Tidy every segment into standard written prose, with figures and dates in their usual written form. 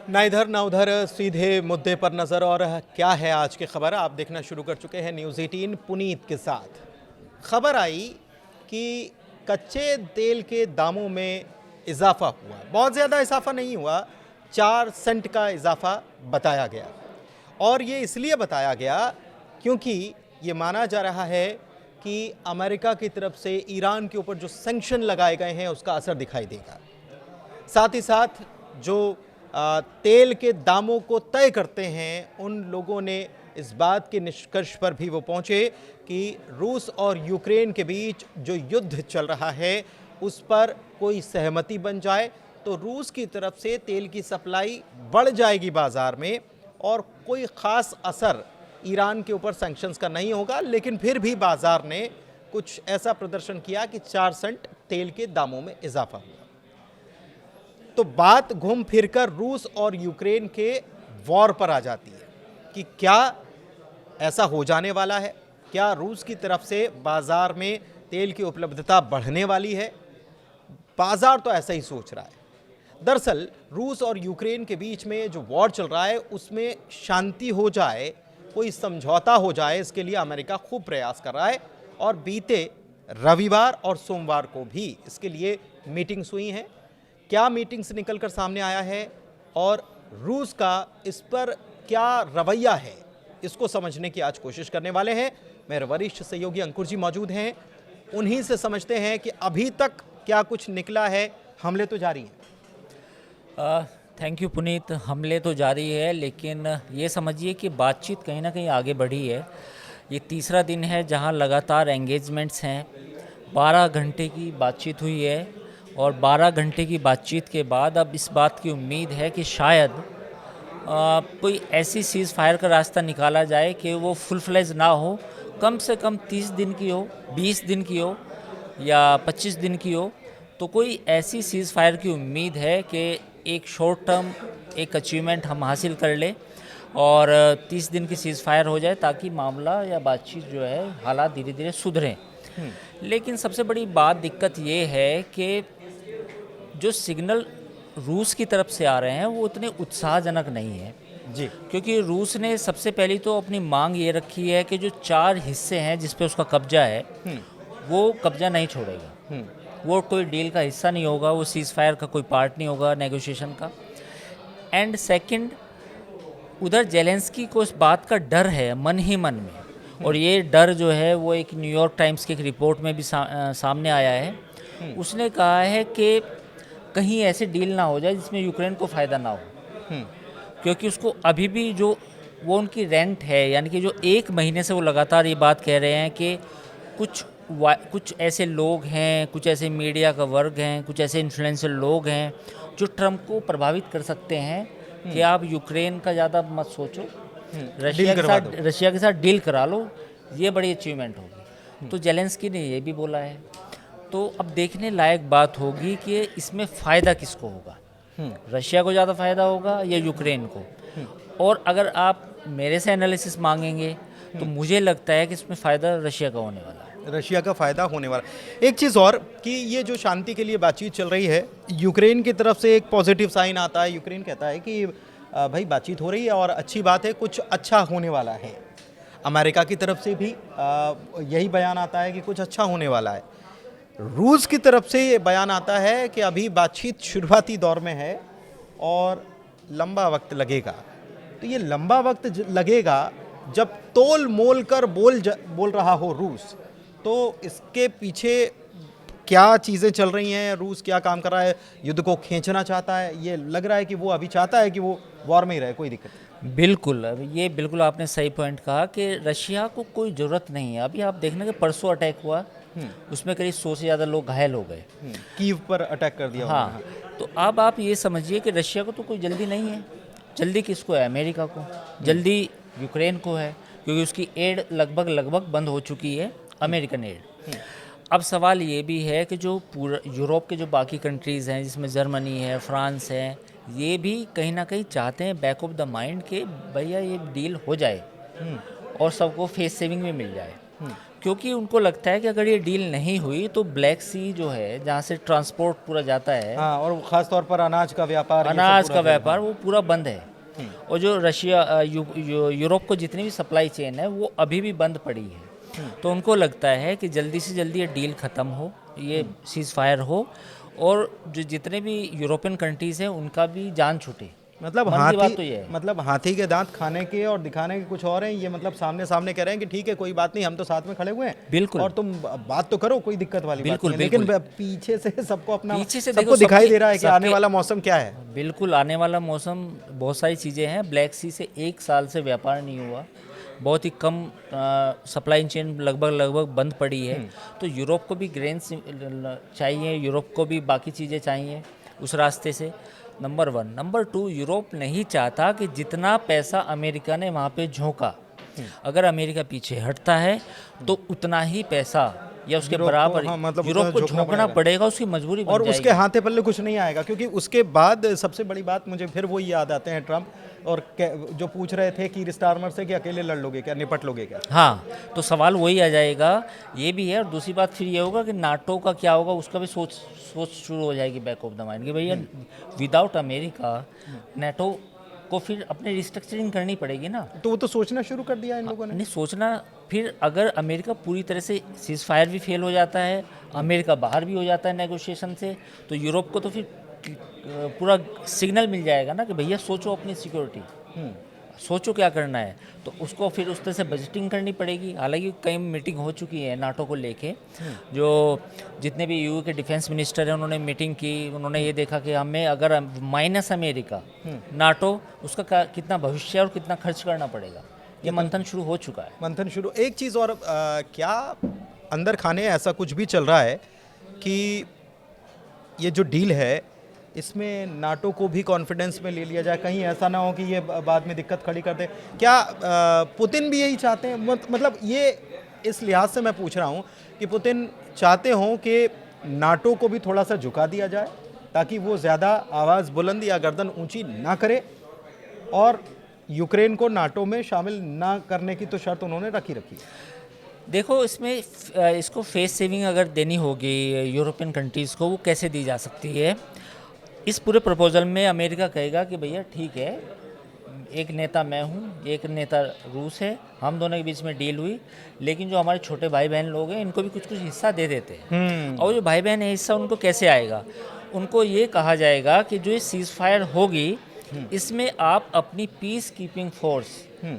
ना इधर ना उधर, सीधे मुद्दे पर नजर। और क्या है आज की खबर, आप देखना शुरू कर चुके हैं न्यूज़ 18 पुनीत के साथ। खबर आई कि कच्चे तेल के दामों में इजाफा हुआ। बहुत ज़्यादा इजाफा नहीं हुआ, 4 सेंट का इजाफा बताया गया। और ये इसलिए बताया गया क्योंकि ये माना जा रहा है कि अमेरिका की तरफ से ईरान के ऊपर जो सैंक्शन लगाए गए हैं उसका असर दिखाई देगा। साथ ही साथ जो तेल के दामों को तय करते हैं, उन लोगों ने इस बात के निष्कर्ष पर भी वो पहुंचे कि रूस और यूक्रेन के बीच जो युद्ध चल रहा है उस पर कोई सहमति बन जाए तो रूस की तरफ से तेल की सप्लाई बढ़ जाएगी बाजार में, और कोई ख़ास असर ईरान के ऊपर सैंक्शंस का नहीं होगा। लेकिन फिर भी बाजार ने कुछ ऐसा प्रदर्शन किया कि 4 सेंट तेल के दामों में इजाफा हुआ। तो बात घूम फिरकर रूस और यूक्रेन के वॉर पर आ जाती है कि क्या ऐसा हो जाने वाला है, क्या रूस की तरफ से बाजार में तेल की उपलब्धता बढ़ने वाली है। बाजार तो ऐसा ही सोच रहा है। दरअसल रूस और यूक्रेन के बीच में जो वॉर चल रहा है उसमें शांति हो जाए, कोई समझौता हो जाए, इसके लिए अमेरिका खूब प्रयास कर रहा है। और बीते रविवार और सोमवार को भी इसके लिए मीटिंग्स हुई हैं। क्या मीटिंग्स निकलकर सामने आया है और रूस का इस पर क्या रवैया है, इसको समझने की आज कोशिश करने वाले हैं। मेरे वरिष्ठ सहयोगी अंकुर जी मौजूद हैं, उन्हीं से समझते हैं कि अभी तक क्या कुछ निकला है। हमले तो जारी हैं। Thank you Puneet. हमले तो जारी है, लेकिन ये समझिए कि बातचीत कहीं ना कहीं आगे बढ़ी है। ये तीसरा दिन है जहां लगातार एंगेजमेंट्स हैं। 12 घंटे की बातचीत हुई है और 12 घंटे की बातचीत के बाद अब इस बात की उम्मीद है कि शायद कोई ऐसी सीज़ फायर का रास्ता निकाला जाए कि वो फुल फ्लेज ना हो, कम से कम 30 दिन की हो, 20 दिन की हो या 25 दिन की हो। तो कोई ऐसी सीज़ फायर की उम्मीद है कि एक शॉर्ट टर्म एक अचीवमेंट हम हासिल कर लें और 30 दिन की सीज़ फायर हो जाए ताकि मामला या बातचीत जो है हालात धीरे धीरे सुधरें। लेकिन सबसे बड़ी बात दिक्कत ये है कि जो सिग्नल रूस की तरफ से आ रहे हैं वो उतने उत्साहजनक नहीं है जी। क्योंकि रूस ने सबसे पहली तो अपनी मांग ये रखी है कि जो 4 हिस्से हैं जिस पे उसका कब्जा है वो कब्जा नहीं छोड़ेगा। वो कोई डील का हिस्सा नहीं होगा, वो सीज़ फायर का कोई पार्ट नहीं होगा नेगोशिएशन का। एंड सेकंड, उधर जेलेंस्की को इस बात का डर है मन ही मन में, और ये डर जो है वो एक न्यूयॉर्क टाइम्स की एक रिपोर्ट में भी सामने आया है। उसने कहा है कि कहीं ऐसे डील ना हो जाए जिसमें यूक्रेन को फ़ायदा ना हो, क्योंकि उसको अभी भी जो वो उनकी रेंट है, यानी कि जो 1 महीने से वो लगातार ये बात कह रहे हैं कि कुछ ऐसे लोग हैं, कुछ ऐसे मीडिया का वर्ग हैं, कुछ ऐसे इन्फ्लुएंसर लोग हैं जो ट्रंप को प्रभावित कर सकते हैं कि आप यूक्रेन का ज़्यादा मत सोचो, रशिया के साथ डील करा लो, ये बड़ी अचीवमेंट होगी। तो जेलेंस्की ने ये भी बोला है। तो अब देखने लायक बात होगी कि इसमें फ़ायदा किसको होगा, रशिया को ज़्यादा फ़ायदा होगा या यूक्रेन को। और अगर आप मेरे से एनालिसिस मांगेंगे तो मुझे लगता है कि इसमें फ़ायदा रशिया का होने वाला है। रशिया का फ़ायदा होने वाला। एक चीज़ और कि ये जो शांति के लिए बातचीत चल रही है, यूक्रेन की तरफ से एक पॉजिटिव साइन आता है। यूक्रेन कहता है कि भाई बातचीत हो रही है और अच्छी बात है, कुछ अच्छा होने वाला है। अमेरिका की तरफ से भी यही बयान आता है कि कुछ अच्छा होने वाला है। रूस की तरफ से ये बयान आता है कि अभी बातचीत शुरुआती दौर में है और लंबा वक्त लगेगा। तो ये लंबा वक्त लगेगा जब तोल मोल कर बोल रहा हो रूस, तो इसके पीछे क्या चीज़ें चल रही हैं, रूस क्या काम कर रहा है, युद्ध को खींचना चाहता है। ये लग रहा है कि वो अभी चाहता है कि वो वॉर में ही रहे, कोई दिक्कत नहीं। बिल्कुल, ये बिल्कुल आपने सही पॉइंट कहा कि रशिया को कोई ज़रूरत नहीं है। अभी आप देखना कि परसों अटैक हुआ, उसमें करीब 100 से ज़्यादा लोग घायल हो गए। कीव पर अटैक कर दिया। हाँ, तो अब आप ये समझिए कि रशिया को तो कोई जल्दी नहीं है। जल्दी किसको है? अमेरिका को, जल्दी यूक्रेन को है, क्योंकि उसकी एड लगभग बंद हो चुकी है, अमेरिकन एड। अब सवाल ये भी है कि जो पूरा यूरोप के जो बाकी कंट्रीज़ हैं, जिसमें जर्मनी है, फ्रांस है, ये भी कहीं ना कहीं चाहते हैं बैक ऑफ द माइंड कि भैया ये डील हो जाए और सबको फेस सेविंग में मिल जाए। क्योंकि उनको लगता है कि अगर ये डील नहीं हुई तो ब्लैक सी जो है जहाँ से ट्रांसपोर्ट पूरा जाता है, हाँ, और ख़ास तौर पर अनाज का व्यापार, ये सब अनाज पूरा का चलेगा। व्यापार वो पूरा बंद है। और जो रशिया यूरोप को जितनी भी सप्लाई चेन है वो अभी भी बंद पड़ी है। तो उनको लगता है कि जल्दी से जल्दी ये डील ख़त्म हो, ये सीज़ फायर हो, और जो जितने भी यूरोपियन कंट्रीज़ हैं उनका भी जान छूटे। मतलब मन की हाथी, बात तो ये है। मतलब हाथी के दांत खाने के और दिखाने के कुछ और हैं। ये मतलब सामने सामने कह रहे हैं कि ठीक है, कोई बात नहीं, हम तो साथ में खड़े हुए हैं, बिल्कुल। और तुम बात तो करो, कोई दिक्कत वाली बात बिल्कुल, नहीं है। लेकिन बिल्कुल। पीछे से सबको अपना, पीछे से सबको देखो दिखाई सबके- दे रहा है कि आने सबके- वाला मौसम क्या है। बिल्कुल, आने वाला मौसम बहुत सारी चीज़ें हैं। ब्लैक सी से 1 साल से व्यापार नहीं हुआ, बहुत ही कम सप्लाई चेन लगभग बंद पड़ी है। तो यूरोप को भी ग्रेन्स चाहिए, यूरोप को भी बाकी चीज़ें चाहिए उस रास्ते से, नंबर 1। नंबर 2, यूरोप नहीं चाहता कि जितना पैसा अमेरिका ने वहाँ पे झोंका, अगर अमेरिका पीछे हटता है तो उतना ही पैसा या उसके यूरोप को, बराबर हाँ, मतलब यूरोप उतना को झोंकना झोंकना पड़ेगा। पड़ेगा, उसकी मजबूरी बन और जाएगी। उसके हाथे पल्ले कुछ नहीं आएगा, क्योंकि उसके बाद सबसे बड़ी बात मुझे फिर वो याद आते हैं ट्रम्प, और जो पूछ रहे थे कि स्टारमर से कि अकेले लड़ लोगे क्या, निपट लोगे क्या। हाँ, तो सवाल वही आ जाएगा, ये भी है। और दूसरी बात फिर ये होगा कि नाटो का क्या होगा, उसका भी सोच शुरू हो जाएगी बैक ऑफ द माइंड कि भैया विदाउट अमेरिका नाटो को फिर अपनी रिस्ट्रक्चरिंग करनी पड़ेगी ना। तो वो तो सोचना शुरू कर दिया इन लोगों ने। नहीं सोचना, फिर अगर अमेरिका पूरी तरह से सीज फायर भी फेल हो जाता है, अमेरिका बाहर भी हो जाता है नेगोशिएशन से, तो यूरोप को तो फिर पूरा सिग्नल मिल जाएगा ना कि भैया सोचो अपनी सिक्योरिटी, सोचो क्या करना है। तो उसको फिर उस तरह से बजटिंग करनी पड़ेगी। हालांकि कई मीटिंग हो चुकी है नाटो को लेके, जो जितने भी यूए के डिफेंस मिनिस्टर हैं उन्होंने मीटिंग की, उन्होंने ये देखा कि हमें अगर माइनस अमेरिका नाटो, उसका कितना भविष्य और कितना खर्च करना पड़ेगा, ये मंथन शुरू हो चुका है। मंथन शुरू। एक चीज़ और, क्या अंदर खाने ऐसा कुछ भी चल रहा है कि ये जो डील है इसमें नाटो को भी कॉन्फिडेंस में ले लिया जाए, कहीं ऐसा ना हो कि ये बाद में दिक्कत खड़ी कर दे। क्या पुतिन भी यही चाहते हैं? मतलब ये इस लिहाज से मैं पूछ रहा हूँ कि पुतिन चाहते हों कि नाटो को भी थोड़ा सा झुका दिया जाए ताकि वो ज़्यादा आवाज़ बुलंद या गर्दन ऊंची ना करे, और यूक्रेन को नाटो में शामिल ना करने की तो शर्त उन्होंने रखी है। देखो, इसमें इसको फेस सेविंग अगर देनी होगी यूरोपियन कंट्रीज़ को, वो कैसे दी जा सकती है? इस पूरे प्रपोजल में अमेरिका कहेगा कि भैया ठीक है, एक नेता मैं हूँ, एक नेता रूस है, हम दोनों के बीच में डील हुई, लेकिन जो हमारे छोटे भाई बहन लोग हैं इनको भी कुछ कुछ हिस्सा दे देते हैं। और जो भाई बहन है हिस्सा उनको कैसे आएगा? उनको ये कहा जाएगा कि जो ये सीज फायर होगी इसमें आप अपनी पीस कीपिंग फोर्स,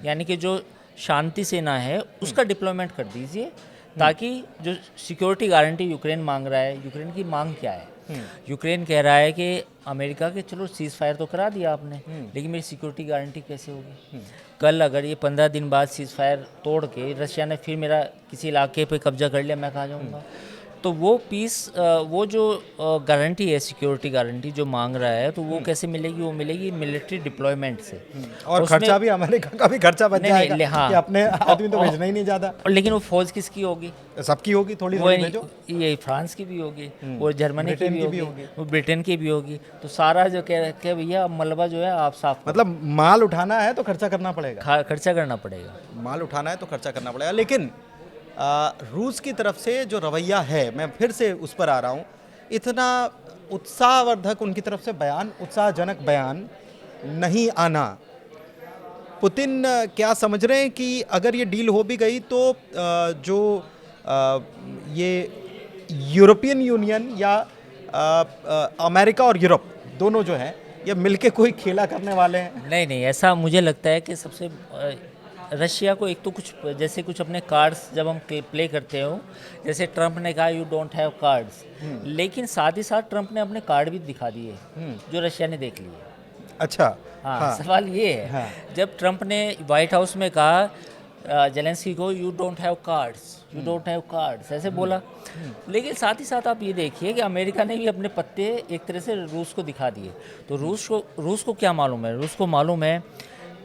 यानी कि जो शांति सेना है उसका डिप्लॉयमेंट कर दीजिए, ताकि जो सिक्योरिटी गारंटी यूक्रेन मांग रहा है, यूक्रेन की मांग क्या है? यूक्रेन कह रहा है कि अमेरिका के चलो सीज फायर तो करा दिया आपने, लेकिन मेरी सिक्योरिटी गारंटी कैसे होगी? कल अगर ये 15 दिन बाद सीज फायर तोड़ के रशिया ने फिर मेरा किसी इलाके पे कब्जा कर लिया, मैं कहाँ जाऊँगा? तो वो पीस, वो जो गारंटी है, सिक्योरिटी गारंटी जो मांग रहा है, तो वो कैसे मिलेगी? वो मिलेगी मिलिट्री डिप्लॉयमेंट से। और खर्चा भी अमेरिका का भी खर्चा बच जाएगा, हाँ, कि अपने आदमी तो भेजना ही नहीं ज़्यादा। लेकिन वो फौज किसकी होगी? सबकी होगी, थोड़ी वो थोड़ी भेजो। ये फ्रांस की भी होगी, और जर्मनी की ब्रिटेन भी की भी होगी, वो ब्रिटेन की भी होगी। तो सारा जो कह भैया मलबा जो है आप साफ करो। मतलब माल उठाना है तो खर्चा करना पड़ेगा, खर्चा करना पड़ेगा। माल उठाना है तो खर्चा करना पड़ेगा। लेकिन रूस की तरफ से जो रवैया है, मैं फिर से उस पर आ रहा हूँ, इतना उत्साहवर्धक उनकी तरफ से बयान, उत्साहजनक बयान नहीं आना। पुतिन क्या समझ रहे हैं कि अगर ये डील हो भी गई तो जो ये यूरोपियन यूनियन या अमेरिका और यूरोप दोनों जो हैं ये मिलके कोई खेला करने वाले हैं? नहीं, ऐसा मुझे लगता है कि सबसे रशिया को एक तो कुछ अपने कार्ड्स जब हम प्ले करते हो, जैसे ट्रंप ने कहा यू डोंट हैव कार्ड्स, लेकिन साथ ही साथ ट्रंप ने अपने कार्ड भी दिखा दिए जो रशिया ने देख लिए। अच्छा, हाँ, सवाल ये है, हाँ। जब ट्रंप ने व्हाइट हाउस में कहा जेलेंस्की को यू डोंट हैव कार्ड्स, ऐसे बोला, लेकिन साथ ही साथ आप ये देखिए कि अमेरिका ने भी अपने पत्ते एक तरह से रूस को दिखा दिए। तो रूस को क्या मालूम है? रूस को मालूम है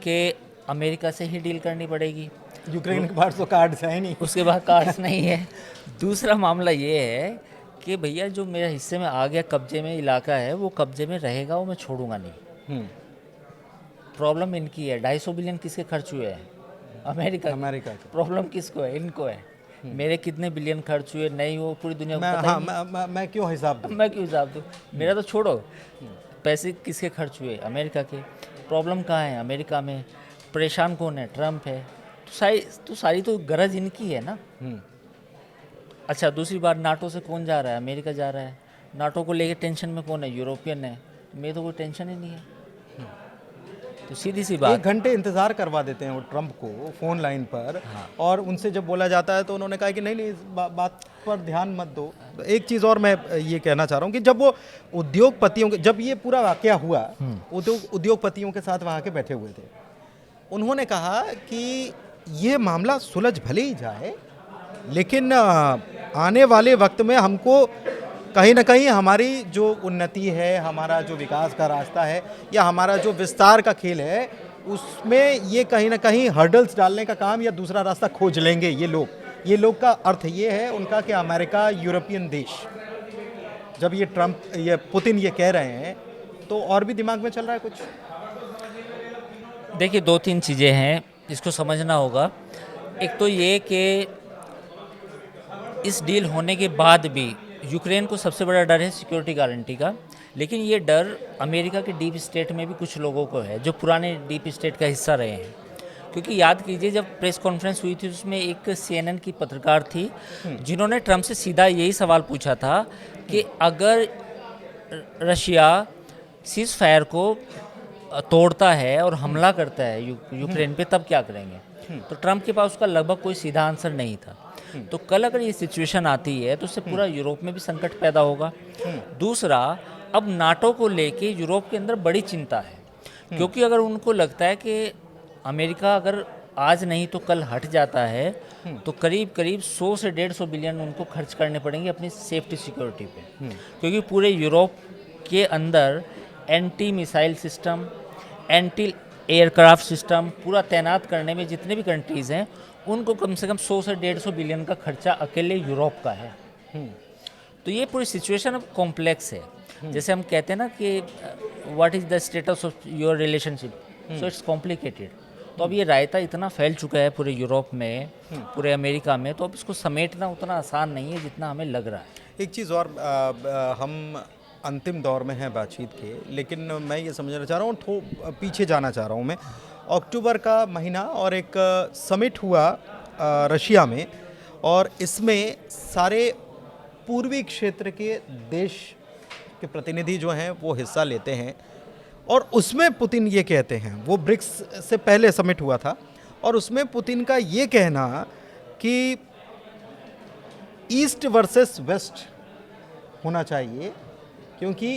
कि अमेरिका से ही डील करनी पड़ेगी, यूक्रेन के पास तो कार्ड्स है ही नहीं, उसके बाद कार्ड्स नहीं है। दूसरा मामला ये है कि भैया जो मेरे हिस्से में आ गया, कब्जे में इलाका है, वो कब्जे में रहेगा, वो मैं छोड़ूंगा नहीं। प्रॉब्लम इनकी है, 250 बिलियन किसके खर्च हुए हैं? अमेरिका का। प्रॉब्लम किसको है? इनको है। मेरे कितने बिलियन खर्च हुए नहीं हो पूरी दुनिया को मैं पता हाँ ही मैं क्यों हिसाब दूँ? नहीं। मैं क्यों हिसाब दूँ? मेरा तो छोड़ो, पैसे किसके खर्च हुए? अमेरिका के। प्रॉब्लम कहाँ है? अमेरिका में। परेशान कौन है? ट्रम्प है। तो सारी तो गरज इनकी है ना। अच्छा, दूसरी बात, नाटो से कौन जा रहा है? अमेरिका जा रहा है। नाटो को लेके टेंशन में कौन है? यूरोपियन है। मेरे तो कोई टेंशन ही नहीं है। तो सीधी सी एक बात। घंटे इंतजार करवा देते हैं वो ट्रम्प को फोन लाइन पर, और उनसे जब बोला जाता है तो उन्होंने कहा कि नहीं नहीं, इस बात पर ध्यान मत दो। एक चीज़ और मैं ये कहना चाह रहा हूँ कि जब वो उद्योगपतियों के, जब ये पूरा वाकया हुआ, उद्योगपतियों के साथ वहाँ के बैठे हुए थे, उन्होंने कहा कि ये मामला सुलझ भले ही जाए, लेकिन आने वाले वक्त में हमको कहीं ना कहीं हमारी जो उन्नति है, हमारा जो विकास का रास्ता है, या हमारा जो विस्तार का खेल है, उसमें ये कहीं ना कहीं हर्डल्स डालने का काम या दूसरा रास्ता खोज लेंगे ये लोग का अर्थ ये है उनका कि अमेरिका, यूरोपियन देश। जब ये पुतिन ये कह रहे हैं तो और भी दिमाग में चल रहा है कुछ? देखिए, 2-3 चीज़ें हैं इसको समझना होगा। एक तो ये कि इस डील होने के बाद भी यूक्रेन को सबसे बड़ा डर है सिक्योरिटी गारंटी का, लेकिन ये डर अमेरिका के डीप स्टेट में भी कुछ लोगों को है जो पुराने डीप स्टेट का हिस्सा रहे हैं। क्योंकि याद कीजिए, जब प्रेस कॉन्फ्रेंस हुई थी उसमें एक CNN की पत्रकार थी जिन्होंने ट्रम्प से सीधा यही सवाल पूछा था कि अगर रशिया सीज फायर को तोड़ता है और हमला करता है यूक्रेन पे, तब क्या करेंगे? तो ट्रम्प के पास उसका लगभग कोई सीधा आंसर नहीं था। तो कल अगर ये सिचुएशन आती है तो उससे पूरा यूरोप में भी संकट पैदा होगा। दूसरा, अब नाटो को लेके यूरोप के अंदर बड़ी चिंता है, क्योंकि अगर उनको लगता है कि अमेरिका अगर आज नहीं तो कल हट जाता है तो करीब करीब 100 से 150 बिलियन उनको खर्च करने पड़ेंगे अपनी सेफ्टी सिक्योरिटी पे। क्योंकि पूरे यूरोप के अंदर anti missile system, anti aircraft system पूरा तैनात करने में जितने भी कंट्रीज़ हैं उनको कम से कम 100 से 150 बिलियन का खर्चा अकेले यूरोप का है। तो ये पूरी सिचुएशन अब कॉम्प्लेक्स है। जैसे हम कहते हैं ना कि what is the status of your relationship, so it's complicated. तो अब ये रायता इतना फैल चुका है पूरे यूरोप में, पूरे अमेरिका में, तो अब इसको समेटना उतना आसान नहीं है जितना हमें लग रहा है। एक चीज़ और, हम अंतिम दौर में हैं बातचीत के, लेकिन मैं ये समझना चाह रहा हूँ, पीछे जाना चाह रहा हूँ मैं। अक्टूबर का महीना और एक समिट हुआ रशिया में, और इसमें सारे पूर्वी क्षेत्र के देश के प्रतिनिधि जो हैं वो हिस्सा लेते हैं, और उसमें पुतिन ये कहते हैं, वो ब्रिक्स से पहले समिट हुआ था, और उसमें पुतिन का ये कहना कि ईस्ट वर्सेस वेस्ट होना चाहिए, क्योंकि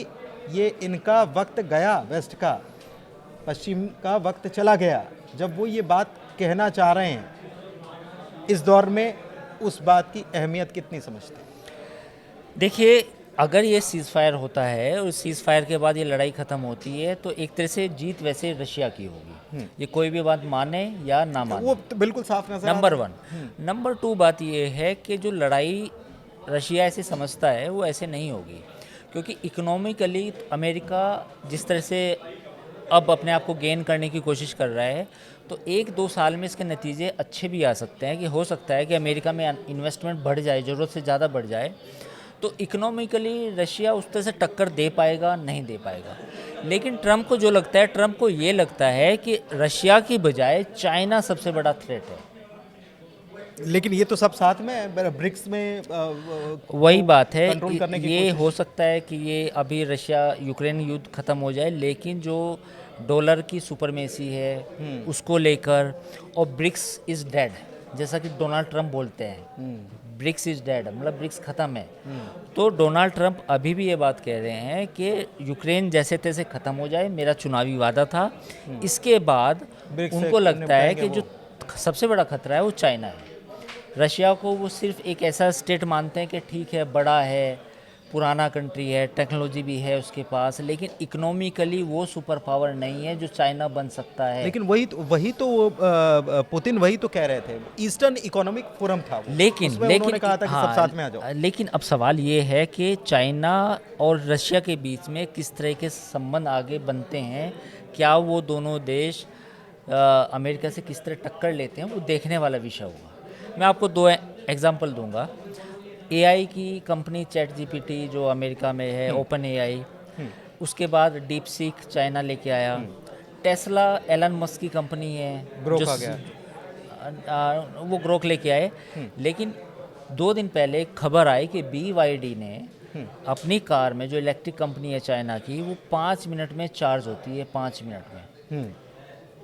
ये इनका वक्त गया, वेस्ट का, पश्चिम का वक्त चला गया। जब वो ये बात कहना चाह रहे हैं इस दौर में, उस बात की अहमियत कितनी समझते हैं? देखिए, अगर ये सीज़ फायर होता है और सीज़ फायर के बाद ये लड़ाई ख़त्म होती है तो एक तरह से जीत वैसे रशिया की होगी, ये कोई भी बात माने या ना माने, वो तो बिल्कुल साफ नजर नंबर 1। नंबर 2 बात ये है कि जो लड़ाई रशिया ऐसे समझता है वो ऐसे नहीं होगी, क्योंकि इकोनॉमिकली अमेरिका जिस तरह से अब अपने आप को गेन करने की कोशिश कर रहा है, तो 1-2 साल में इसके नतीजे अच्छे भी आ सकते हैं। कि हो सकता है कि अमेरिका में इन्वेस्टमेंट बढ़ जाए, ज़रूरत से ज़्यादा बढ़ जाए, तो इकोनॉमिकली रशिया उस तरह से टक्कर दे पाएगा, नहीं दे पाएगा। लेकिन ट्रम्प को जो लगता है, ट्रम्प को ये लगता है कि रशिया की बजाय चाइना सबसे बड़ा थ्रेट है। लेकिन ये तो सब साथ में है, ब्रिक्स में वही बात है, कंट्रोल करने की ये कोशिश। हो सकता है कि ये अभी रशिया यूक्रेन युद्ध ख़त्म हो जाए, लेकिन जो डॉलर की सुपरमेसी है उसको लेकर, और ब्रिक्स इज़ डेड, जैसा कि डोनाल्ड ट्रम्प बोलते हैं, ब्रिक्स इज़ डेड, मतलब ब्रिक्स ख़त्म है। तो डोनाल्ड ट्रम्प अभी भी ये बात कह रहे हैं कि यूक्रेन जैसे तैसे ख़त्म हो जाए, मेरा चुनावी वादा था। इसके बाद ब्रिक्स से उनको लगता है कि निपटाएंगे जो सबसे बड़ा खतरा है वो चाइना है। रशिया को वो सिर्फ एक ऐसा स्टेट मानते हैं कि ठीक है, बड़ा है, पुराना कंट्री है, टेक्नोलॉजी भी है उसके पास, लेकिन इकोनॉमिकली वो सुपर पावर नहीं है जो चाइना बन सकता है। लेकिन वही तो पुतिन वही तो कह रहे थे, ईस्टर्न इकोनॉमिक फोरम था वो, लेकिन उन्होंने कहा था कि सब साथ में आ जाओ। लेकिन अब सवाल ये है कि चाइना और रशिया के बीच में किस तरह के संबंध आगे बनते हैं, क्या वो दोनों देश अमेरिका से किस तरह टक्कर लेते हैं, वो देखने वाला विषय होगा। मैं आपको एग्जांपल दूंगा, एआई की कंपनी चैट जीपीटी जो अमेरिका में है, ओपन एआई, उसके बाद डीप सीक चाइना लेके आया, टेस्ला एलन मस्क की कंपनी है, ग्रोक आ गया। वो ग्रोक लेके आए। लेकिन 2 दिन पहले एक खबर आई कि BYD ने अपनी कार में, जो इलेक्ट्रिक कंपनी है चाइना की, वो 5 मिनट में चार्ज होती है, 5 मिनट में।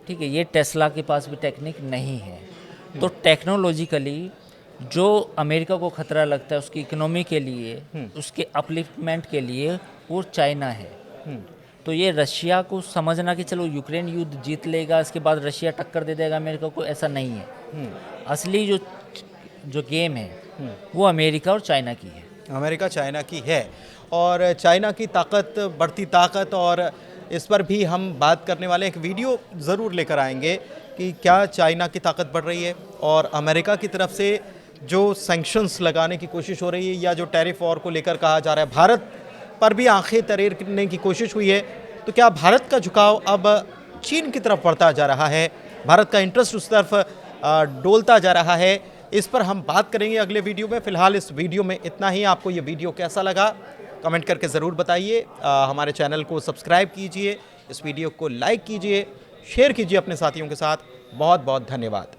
ठीक है, ये टेस्ला के पास भी टेक्निक नहीं है। तो टेक्नोलॉजिकली जो अमेरिका को खतरा लगता है उसकी इकोनॉमी के लिए, उसके अपलिफ्टमेंट के लिए, वो चाइना है। तो ये रशिया को समझना कि चलो यूक्रेन युद्ध जीत लेगा, इसके बाद रशिया टक्कर दे देगा अमेरिका को, ऐसा नहीं है। असली जो गेम है वो अमेरिका और चाइना की है। अमेरिका चाइना की है, और चाइना की ताकत, बढ़ती ताकत, और इस पर भी हम बात करने वाले एक वीडियो ज़रूर लेकर आएंगे कि क्या चाइना की ताकत बढ़ रही है, और अमेरिका की तरफ से जो सैंक्शंस लगाने की कोशिश हो रही है, या जो टैरिफ वॉर को लेकर कहा जा रहा है, भारत पर भी आंखें तरेरने की कोशिश हुई है, तो क्या भारत का झुकाव अब चीन की तरफ बढ़ता जा रहा है, भारत का इंटरेस्ट उस तरफ डोलता जा रहा है? इस पर हम बात करेंगे अगले वीडियो में। फिलहाल इस वीडियो में इतना ही। आपको ये वीडियो कैसा लगा कमेंट करके ज़रूर बताइए। हमारे चैनल को सब्सक्राइब कीजिए, इस वीडियो को लाइक कीजिए, शेयर कीजिए अपने साथियों के साथ। बहुत बहुत धन्यवाद।